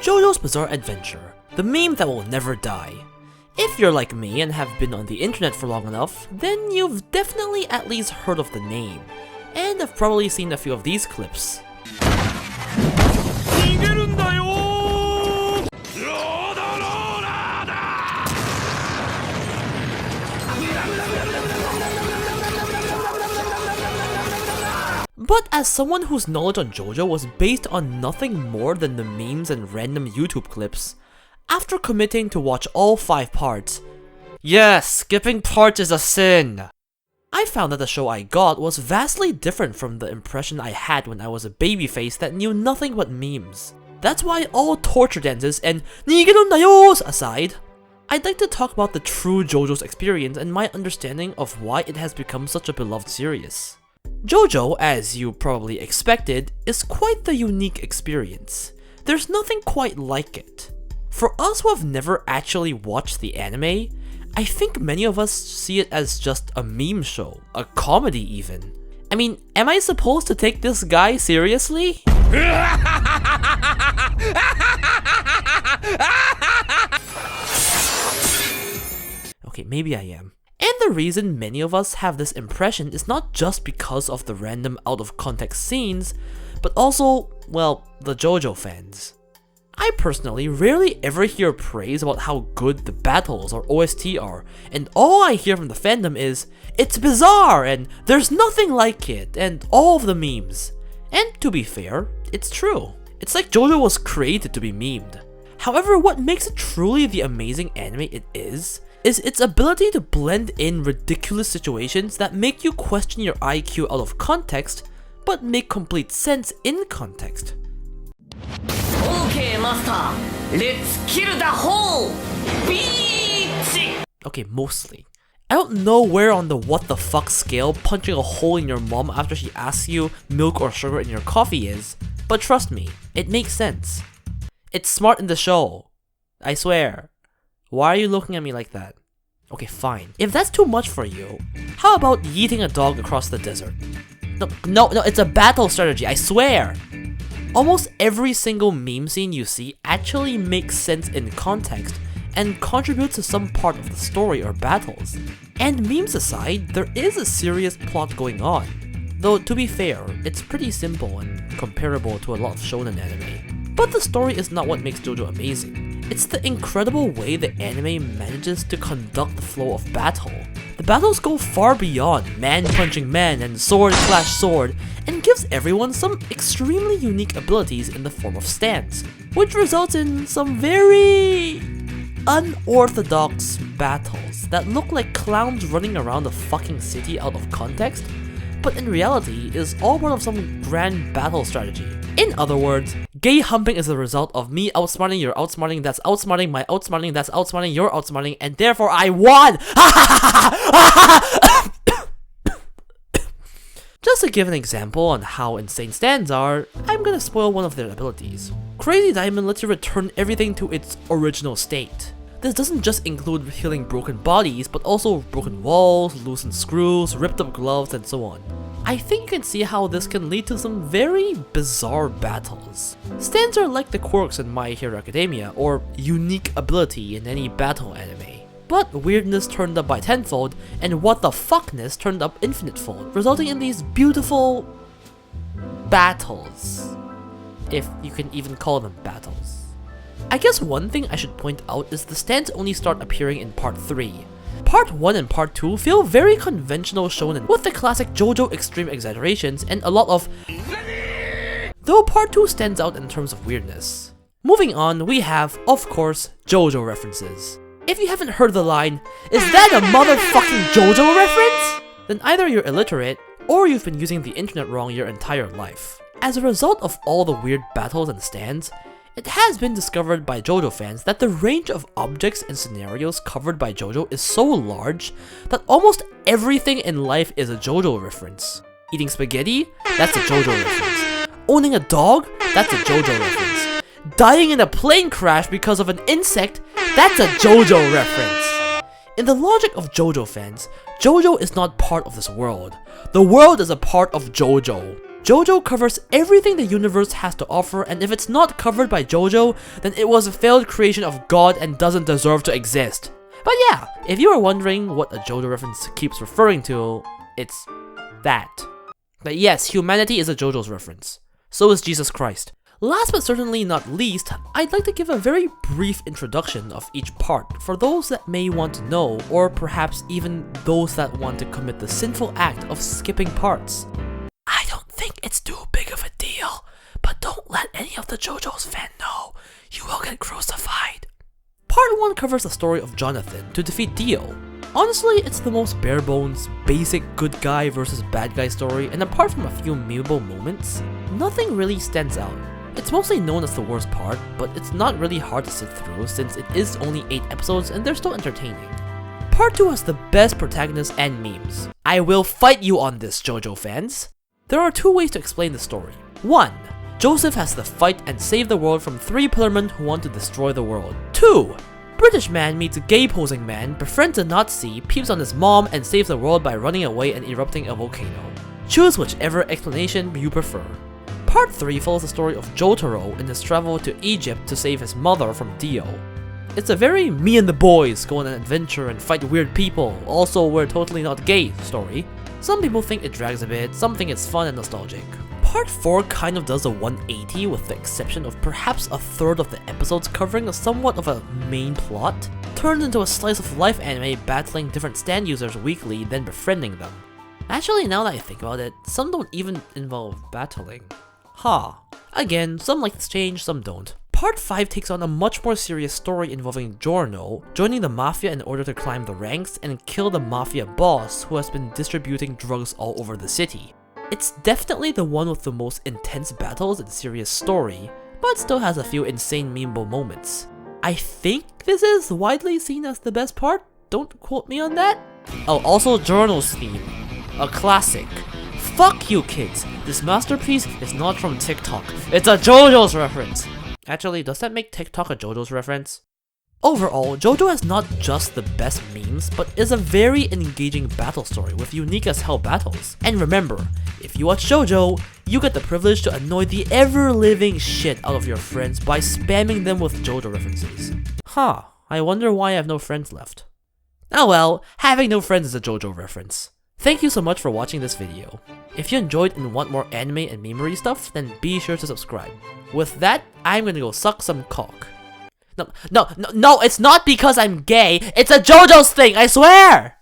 JoJo's Bizarre Adventure, the meme that will never die. If you're like me and have been on the internet for long enough, then you've definitely at least heard of the name, and have probably seen a few of these clips. But as someone whose knowledge on JoJo was based on nothing more than the memes and random YouTube clips, after committing to watch all 5 parts, yes, skipping parts is a sin, I found that the show I got was vastly different from the impression I had when I was a babyface that knew nothing but memes. That's why all torture dances and "nigerundayos" aside, I'd like to talk about the true JoJo's experience and my understanding of why it has become such a beloved series. JoJo, as you probably expected, is quite the unique experience. There's nothing quite like it. For us who have never actually watched the anime, I think many of us see it as just a meme show, a comedy even. I mean, am I supposed to take this guy seriously? Okay, maybe I am. And the reason many of us have this impression is not just because of the random out-of-context scenes, but also, well, the JoJo fans. I personally rarely ever hear praise about how good the battles or OST are, and all I hear from the fandom is, "It's bizarre," and "There's nothing like it," and all of the memes. And to be fair, it's true. It's like JoJo was created to be memed. However, what makes it truly the amazing anime it is its ability to blend in ridiculous situations that make you question your IQ out of context, but make complete sense in context. Okay, master, let's kill the whole beach! Okay, mostly. I don't know where on the what the fuck scale punching a hole in your mom after she asks you milk or sugar in your coffee is, but trust me, it makes sense. It's smart in the show. I swear. Why are you looking at me like that? Okay, fine. If that's too much for you, how about yeeting a dog across the desert? No, it's a battle strategy, I swear! Almost every single meme scene you see actually makes sense in context and contributes to some part of the story or battles. And memes aside, there is a serious plot going on. Though to be fair, it's pretty simple and comparable to a lot of shonen anime. But the story is not what makes JoJo amazing. It's the incredible way the anime manages to conduct the flow of battle. The battles go far beyond man punching man and sword clash sword, and gives everyone some extremely unique abilities in the form of stands, which results in some very unorthodox battles that look like clowns running around the fucking city out of context, but in reality is all part of some grand battle strategy. In other words, gay humping is the result of me outsmarting your outsmarting that's outsmarting my outsmarting that's outsmarting your outsmarting, and therefore I won! Just to give an example on how insane stands are, I'm gonna spoil one of their abilities. Crazy Diamond lets you return everything to its original state. This doesn't just include healing broken bodies, but also broken walls, loosened screws, ripped up gloves, and so on. I think you can see how this can lead to some very bizarre battles. Stands are like the quirks in My Hero Academia, or unique ability in any battle anime. But weirdness turned up by tenfold, and what the fuckness turned up infinitefold, resulting in these beautiful battles. If you can even call them battles. I guess one thing I should point out is the stands only start appearing in part 3. Part 1 and Part 2 feel very conventional shonen with the classic JoJo extreme exaggerations and a lot of though Part 2 stands out in terms of weirdness. Moving on, we have, of course, JoJo references. If you haven't heard the line, "Is that a motherfucking JoJo reference?" then either you're illiterate, or you've been using the internet wrong your entire life. As a result of all the weird battles and stands, it has been discovered by JoJo fans that the range of objects and scenarios covered by JoJo is so large that almost everything in life is a JoJo reference. Eating spaghetti? That's a JoJo reference. Owning a dog? That's a JoJo reference. Dying in a plane crash because of an insect? That's a JoJo reference. In the logic of JoJo fans, JoJo is not part of this world. The world is a part of JoJo. Jojo covers everything the universe has to offer, and if it's not covered by Jojo, then it was a failed creation of God and doesn't deserve to exist. But yeah, if you are wondering what a Jojo reference keeps referring to, it's that. But yes, humanity is a Jojo's reference. So is Jesus Christ. Last but certainly not least, I'd like to give a very brief introduction of each part for those that may want to know, or perhaps even those that want to commit the sinful act of skipping parts. I don't think it's too big of a deal, but don't let any of the JoJo's fans know. You will get crucified. Part 1 covers the story of Jonathan to defeat Dio. Honestly, it's the most bare bones, basic good guy versus bad guy story, and apart from a few memeable moments, nothing really stands out. It's mostly known as the worst part, but it's not really hard to sit through since it is only 8 episodes and they're still entertaining. Part 2 has the best protagonists and memes. I will fight you on this, JoJo fans! There are 2 ways to explain the story. 1. Joseph has to fight and save the world from 3 pillarmen who want to destroy the world. 2. British man meets a gay posing man, befriends a Nazi, peeps on his mom, and saves the world by running away and erupting a volcano. Choose whichever explanation you prefer. Part 3 follows the story of Jotaro in his travel to Egypt to save his mother from Dio. It's a very me and the boys go on an adventure and fight weird people, also we're totally not gay story. Some people think it drags a bit, some think it's fun and nostalgic. Part 4 kind of does a 180 with the exception of perhaps a third of the episodes covering somewhat of a main plot, turns into a slice of life anime battling different stand users weekly then befriending them. Actually, now that I think about it, some don't even involve battling. Again, some like this change, some don't. Part 5 takes on a much more serious story involving Giorno joining the mafia in order to climb the ranks and kill the mafia boss who has been distributing drugs all over the city. It's definitely the one with the most intense battles and serious story, but still has a few insane memeable moments. I think this is widely seen as the best part, don't quote me on that. Oh, also Giorno's theme, a classic. Fuck you kids, this masterpiece is not from TikTok, it's a JoJo's reference! Actually, does that make TikTok a JoJo's reference? Overall, JoJo has not just the best memes, but is a very engaging battle story with unique as hell battles. And remember, if you watch JoJo, you get the privilege to annoy the ever-living shit out of your friends by spamming them with JoJo references. I wonder why I have no friends left. Oh well, having no friends is a JoJo reference. Thank you so much for watching this video. If you enjoyed and want more anime and memery stuff, then be sure to subscribe. With that, I'm gonna go suck some cock. No, it's not because I'm gay, it's a JoJo's thing, I swear!